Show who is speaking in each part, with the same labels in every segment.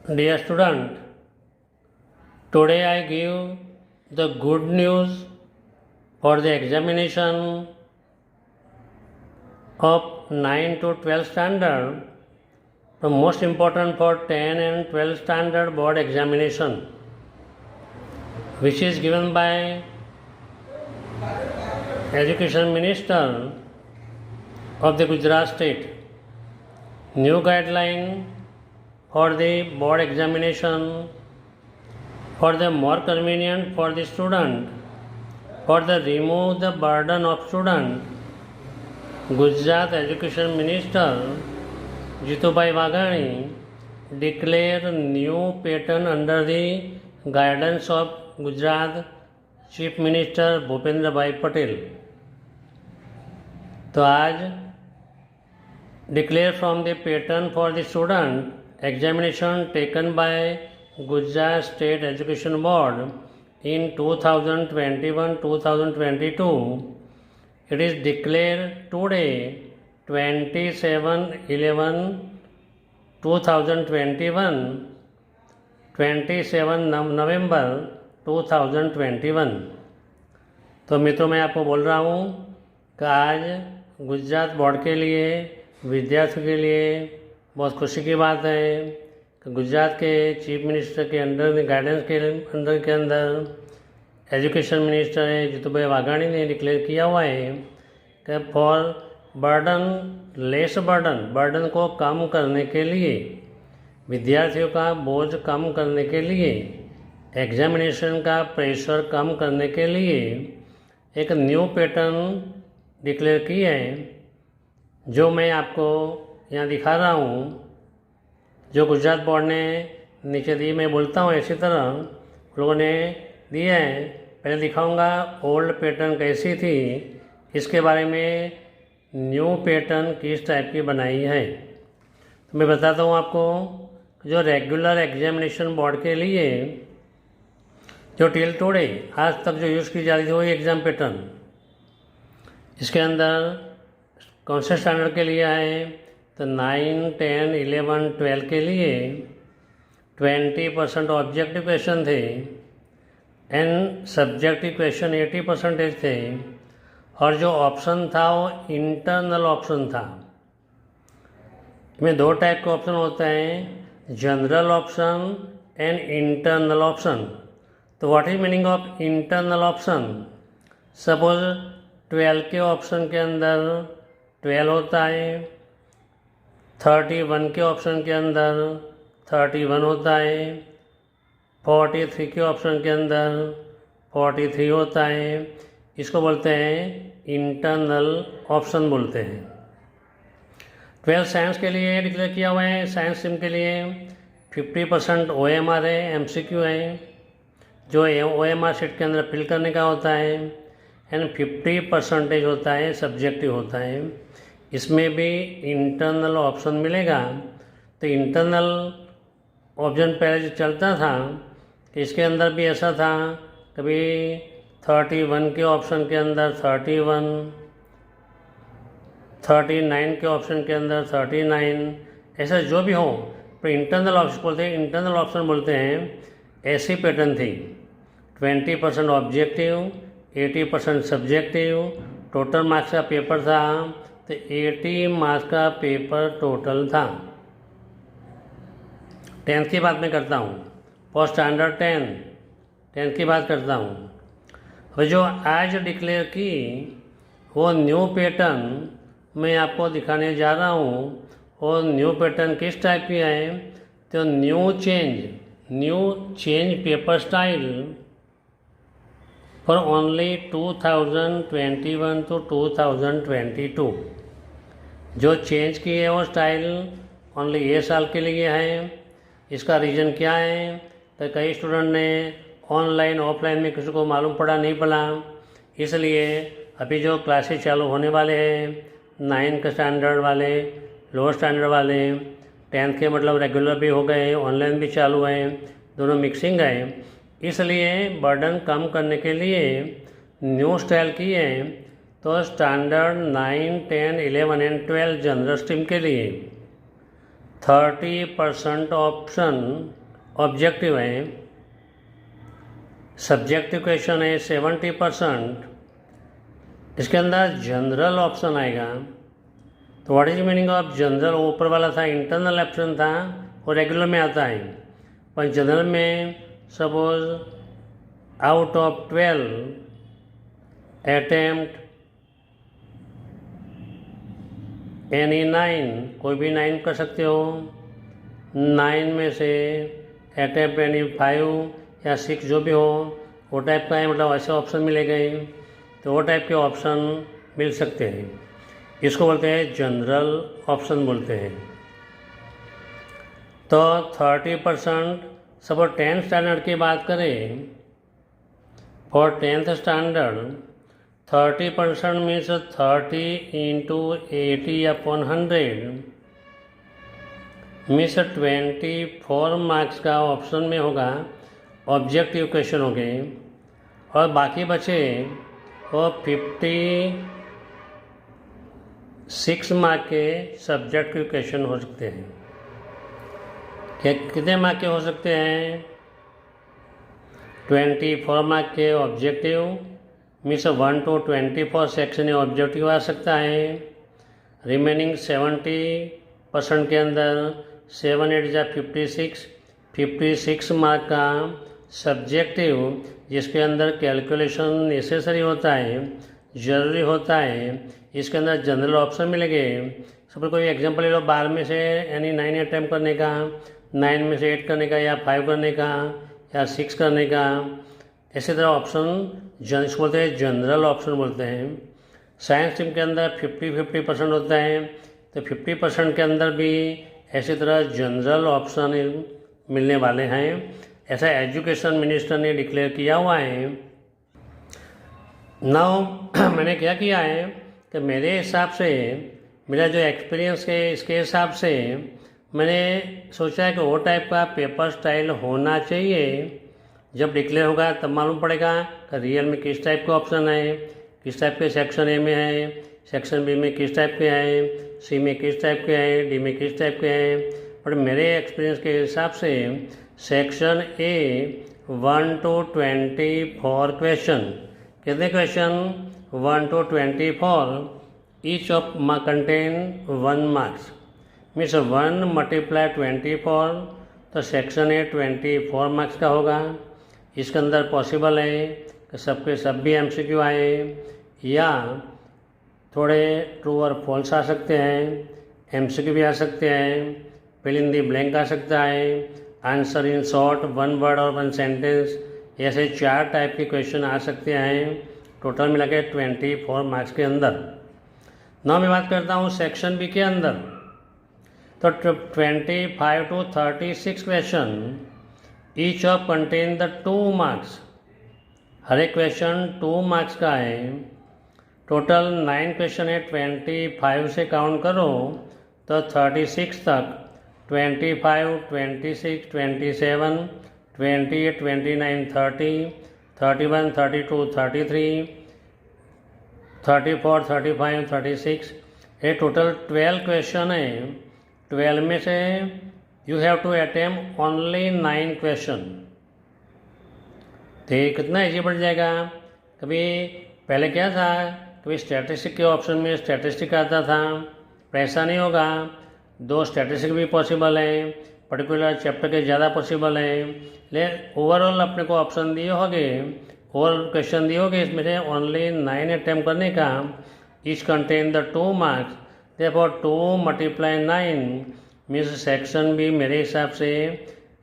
Speaker 1: Dear student, today I give the good news for the examination of 9 to 12 standard, the most important for 10 and 12 standard board examination, which is given by Education Minister of the Gujarat state. New guideline for the board examination for the more convenient for the student, for the remove the burden of student. Gujarat Education Minister Jitubhai Waghani declare new pattern under the guidance of Gujarat Chief Minister Bhupendra Bhai Patel. तो आज declare from the pattern for the student examination taken by Gujarat State Education Board in 2021-2022. It is declared today 27/11/2021, 27 नवंबर 2021। तो मित्रों, मैं आपको बोल रहा हूँ कि आज गुजरात बोर्ड के लिए, विद्यार्थियों के लिए बहुत खुशी की बात है कि गुजरात के चीफ मिनिस्टर के अंडर गाइडेंस के अंदर एजुकेशन मिनिस्टर जितुभाई वाघाणी ने डिक्लेयर किया हुआ है कि फॉर लेस बर्डन को कम करने के लिए, विद्यार्थियों का बोझ कम करने के लिए, एग्जामिनेशन का प्रेशर कम करने के लिए एक न्यू पैटर्न डिक्लेयर की है, जो मैं आपको यहाँ दिखा रहा हूँ, जो गुजरात बोर्ड ने नीचे दी। मैं बोलता हूँ इसी तरह लोगों ने दिए हैं। पहले दिखाऊंगा ओल्ड पैटर्न कैसी थी, इसके बारे में न्यू पैटर्न किस टाइप की बनाई है। तो मैं बताता हूँ आपको, जो रेगुलर एग्जामिनेशन बोर्ड के लिए जो टिल टुडे आज तक जो यूज़ की जा रही थी वही एग्ज़ाम पैटर्न, इसके अंदर कौन से स्टैंडर्ड के लिए है तो 9, 10, 11, 12 के लिए 20% ऑब्जेक्टिव क्वेश्चन थे एंड सब्जेक्टिव क्वेश्चन 80% थे, और जो ऑप्शन था वो इंटरनल ऑप्शन था। इसमें दो टाइप के ऑप्शन होते हैं, general option and internal option. तो what is meaning of internal option? Suppose 12 के ऑप्शन के अंदर 12 होता है, 31 के ऑप्शन के अंदर 31 होता है, 43 के ऑप्शन के अंदर 43 होता है। इसको बोलते हैं इंटरनल ऑप्शन बोलते हैं। 12 साइंस के लिए डिक्लेयर किया हुआ है। साइंस स्ट्रीम के लिए 50% OMR है, MCQ है, जो OMR शीट के अंदर फिल करने का होता है, एंड 50% होता है सब्जेक्टिव होता है। इसमें भी इंटरनल ऑप्शन मिलेगा। तो इंटरनल ऑप्शन पहले जो चलता था कि इसके अंदर भी ऐसा था, कभी 31 के ऑप्शन के अंदर 31, 39 के ऑप्शन के अंदर 39, ऐसा जो भी हो, पर इंटरनल ऑप्शन बोलते हैं। इंटरनल ऑप्शन बोलते हैं ऐसी पैटर्न थी। 20% ऑब्जेक्टिव, 80% सब्जेक्टिव, टोटल मार्क्स का पेपर था तो 80 मार्क्स का पेपर टोटल था। 10th की बात मैं करता हूँ, फॉर स्टैंडर्ड 10 की बात करता हूँ। और जो आज डिक्लेयर की वो न्यू पैटर्न मैं आपको दिखाने जा रहा हूँ। और न्यू पैटर्न किस टाइप की है तो new change paper style for only 2021 to 2022। जो चेंज की है वो स्टाइल ओनली ये साल के लिए है। इसका रीज़न क्या है तो कई स्टूडेंट ने ऑनलाइन ऑफलाइन में किसी को मालूम पड़ा नहीं पड़ा, इसलिए अभी जो क्लासेस चालू होने वाले हैं 9 के स्टैंडर्ड वाले, लोअर स्टैंडर्ड वाले, 10th के मतलब रेगुलर भी हो गए, ऑनलाइन भी चालू हैं, दोनों मिक्सिंग है। इसलिए बर्डन कम करने के लिए न्यू स्टाइल की है। तो स्टैंडर्ड 9, 10, 11 एंड 12 जनरल स्ट्रीम के लिए 30% ऑप्शन ऑब्जेक्टिव है, सब्जेक्टिव क्वेश्चन है 70%, इसके अंदर जनरल ऑप्शन आएगा। तो what is meaning of general? ऊपर वाला था इंटरनल ऑप्शन था और रेगुलर में आता है, पर जनरल में suppose out of 12 attempt any 9, कोई भी 9 कर सकते हो, 9 में से अटेम्प्ट एनी 5 या 6 जो भी हो वो टाइप का है, मतलब ऐसे ऑप्शन मिलेंगे, तो वो टाइप के ऑप्शन मिल सकते हैं। इसको बोलते हैं जनरल ऑप्शन बोलते हैं। तो 30%, सपोज 10th स्टैंडर्ड की बात करें, for 10th standard 30% means 30 into 80/100 means 24 marks का ऑप्शन में होगा, ऑब्जेक्टिव क्वेश्चन हो गए, और बाकी बचे वो 56 मार्क के सब्जेक्टिव क्वेश्चन हो सकते हैं। कितने मार्क के हो सकते हैं? 24 मार्क के objective, means 1 to 24 section objective आ सकता है। रिमेनिंग 70% के अंदर 7 8 जा 56 मार्क का सब्जेक्टिव, जिसके अंदर कैलकुलेशन नेसेसरी होता है, ज़रूरी होता है, इसके अंदर जनरल ऑप्शन मिलेंगे। सब कोई एग्जांपल ले लो, 12 में से यानी 9 अटैम्प्ट करने का, 9 में से 8 करने का, या 5 करने का, या 6 करने का, इसी तरह ऑप्शन इसको बोलते हैं जनरल ऑप्शन बोलते हैं। साइंस स्ट्रीम के अंदर 50% होता है, तो 50% के अंदर भी ऐसी तरह जनरल ऑप्शन मिलने वाले हैं, ऐसा एजुकेशन मिनिस्टर ने डिक्लेयर किया हुआ है। नाउ मैंने क्या किया है कि मेरे हिसाब से, मेरा जो एक्सपीरियंस है इसके हिसाब से मैंने सोचा है कि वो टाइप का पेपर स्टाइल होना चाहिए। जब डिक्लेयर होगा तब मालूम पड़ेगा कि रियल में किस टाइप के ऑप्शन है, किस टाइप के सेक्शन ए में है, सेक्शन बी में किस टाइप के हैं, सी में किस टाइप के हैं, डी में किस टाइप के हैं। पर मेरे एक्सपीरियंस के हिसाब से सेक्शन ए 1 to 24 क्वेश्चन, कितने question? 1 to 24, each of contain 1 marks, means 1 × 24, तो सेक्शन ए 24 मार्क्स का होगा। इसके अंदर पॉसिबल है कि सबके सब भी MCQ आए, या थोड़े ट्रू और फॉल्स आ सकते हैं, MCQ भी आ सकते हैं, फिल इन दी ब्लैंक आ सकता है, आंसर इन शॉर्ट, 1 वर्ड और 1 सेंटेंस, ऐसे 4 टाइप के क्वेश्चन आ सकते हैं, टोटल मिला के 24 मार्क्स के अंदर। ना मैं बात करता हूँ सेक्शन बी के अंदर, तो 25 to 36 question, each of contain the 2 marks, हर एक क्वेश्चन 2 मार्क्स का है। टोटल 9 क्वेश्चन है, 25 से काउंट करो तो 36 तक, 25, 26, 27, 28, 29, 30, 31, 32, 33, 34, 35, 36, ये टोटल 12 क्वेश्चन है। 12 में से you have to attempt only 9 question, तो ये कितना ईजी पड़ जाएगा। कभी पहले क्या था, कभी स्टैटिस्टिक के ऑप्शन में स्टैटिस्टिक आता था, पर ऐसा नहीं होगा। 2 स्टैटिस्टिक भी पॉसिबल है, पर्टिकुलर चैप्टर के ज़्यादा पॉसिबल है, लेकिन ओवरऑल अपने को ऑप्शन दिए होंगे, ओवरऑल क्वेश्चन दिए होंगे, इसमें से ओनली 9 अटैम्प्ट करने का, each contain the 2 marks, therefore 2 × 9 means section भी मेरे हिसाब से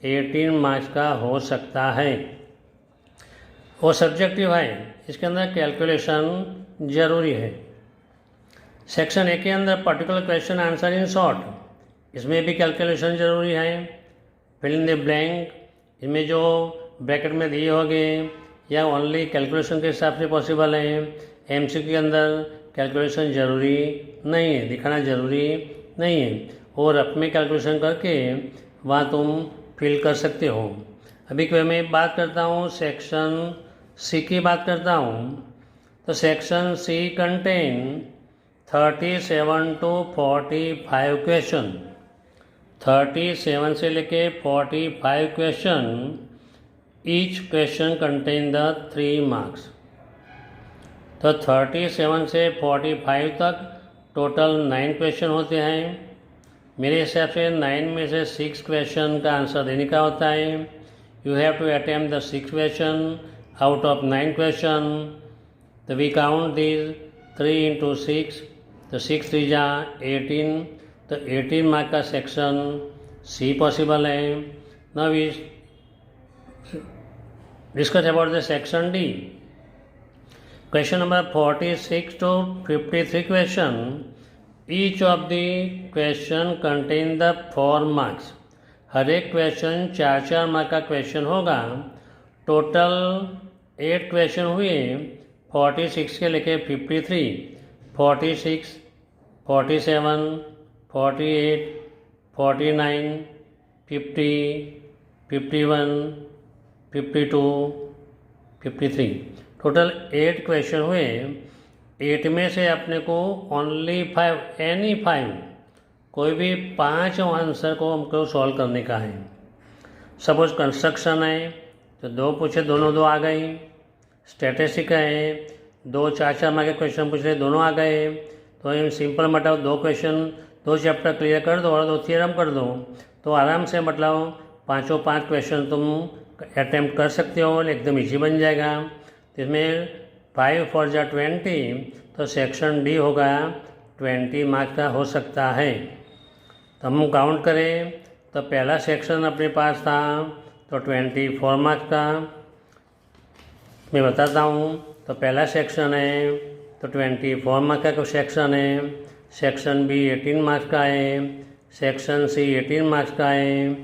Speaker 1: 18 मार्क्स का हो सकता है। वो सब्जेक्टिव है, इसके अंदर कैलकुलेशन ज़रूरी है। सेक्शन ए के अंदर particular question answer in short, इसमें भी कैलकुलेशन ज़रूरी है। फिल इन द ब्लैंक, इसमें जो ब्रैकेट में दिए होंगे या ओनली कैलकुलेशन के हिसाब से पॉसिबल है। MCQ के अंदर कैलकुलेशन ज़रूरी नहीं है, दिखाना ज़रूरी नहीं है, और अपने कैलकुलेशन करके वहाँ तुम फिल कर सकते हो। अभी मैं बात करता हूँ सेक्शन सी की बात करता हूँ, तो section C contain 37 to 45 question, 37 से लेके 45 question, each question contain the 3 marks. तो 37 से 45 तक टोटल 9 क्वेश्चन होते हैं। मेरे हिसाब से 9 में से 6 क्वेश्चन का आंसर देने का होता है। You have to attempt the 6 question out of 9 question. तो वी काउंट दिस 3 into 6, तो 6 3 जा 18, तो 18 मार्क का सेक्शन सी पॉसिबल है। Now we discuss about the section D. Question number 46 to 53 question, each of the question contain the 4 marks. हर एक question 4 mark का question होगा। टोटल 8 क्वेश्चन हुए 46 के लेके 53, 46, 47, 48, 49, 50, 51, 52, 53, टोटल 8 क्वेश्चन हुए। 8 में से अपने को ओनली 5, एनी 5, कोई भी 5 आंसर को हमको सॉल्व करने का है। सपोज कंस्ट्रक्शन है तो 2 पूछे, दोनों 2 आ गए। स्टैटिस्टिक है, 2 4 मार्क के क्वेश्चन पूछ रहे, दोनों आ गए। तो इन सिंपल मतलब 2 क्वेश्चन 2 चैप्टर क्लियर कर दो और 2 थ्योरम कर दो, तो आराम से मतलब 5 क्वेश्चन तुम अटैम्प्ट कर सकते हो, एकदम इजी बन जाएगा। इसमें 5 4 जा 20, तो सेक्शन डी होगा 20 मार्क्स का हो सकता है। तो हम काउंट करें तो पहला सेक्शन अपने पास था तो 24 मार्क्स का। मैं बताता हूँ, तो पहला सेक्शन है तो 24 मार्क्स का सेक्शन है। सेक्शन बी 18 मार्क्स का है। सेक्शन सी 18 मार्क्स का है।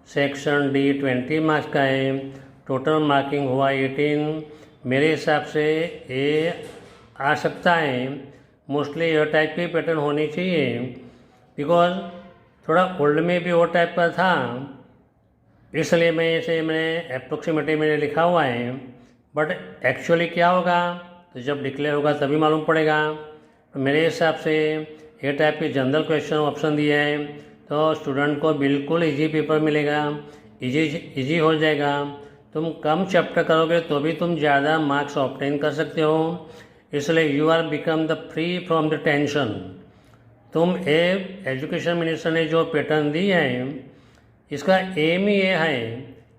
Speaker 1: सेक्शन डी 20 मार्क्स का है। टोटल मार्किंग हुआ 18। मेरे हिसाब से ये आ सकता है। मोस्टली यह टाइप की पैटर्न होनी चाहिए, बिकॉज थोड़ा ओल्ड में भी वो टाइप का था, इसलिए मैंने अप्रोक्सीमेटली मैंने लिखा हुआ है। बट एक्चुअली क्या होगा तो जब डिक्लेयर होगा तभी मालूम पड़ेगा। तो मेरे हिसाब से ये टाइप के जनरल क्वेश्चन ऑप्शन दिया है तो स्टूडेंट को बिल्कुल इजी पेपर मिलेगा, इजी हो जाएगा। तुम कम चैप्टर करोगे तो भी तुम ज़्यादा मार्क्स ऑब्टेन कर सकते हो। इसलिए you are become the free from the tension. तुम एजुकेशन मिनिस्टर ने जो पैटर्न दी है, इसका एम ही ये है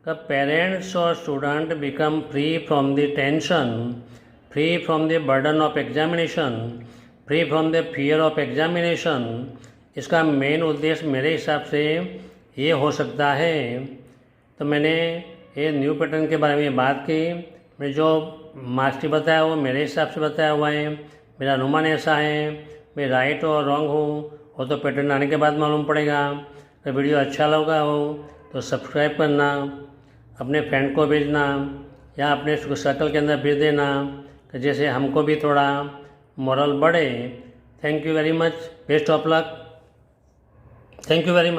Speaker 1: कि पेरेंट्स और student become free from the tension, free from the burden of examination, free from the fear of examination. इसका मेन उद्देश्य मेरे हिसाब से ये हो सकता है। तो मैंने ये न्यू पैटर्न के बारे में बात की। मैं जो मार्क्स बताया वो मेरे हिसाब से बताया हुआ है, मेरा अनुमान ऐसा है। मैं राइट और रॉन्ग हूँ वो तो पैटर्न आने के बाद मालूम पड़ेगा। तो वीडियो अच्छा लगा हो तो सब्सक्राइब करना, अपने फ्रेंड को भेजना या अपने सर्कल के अंदर भेज देना, तो जैसे हमको भी थोड़ा मोरल बढ़े। Thank you very much, best of luck. Thank you very much.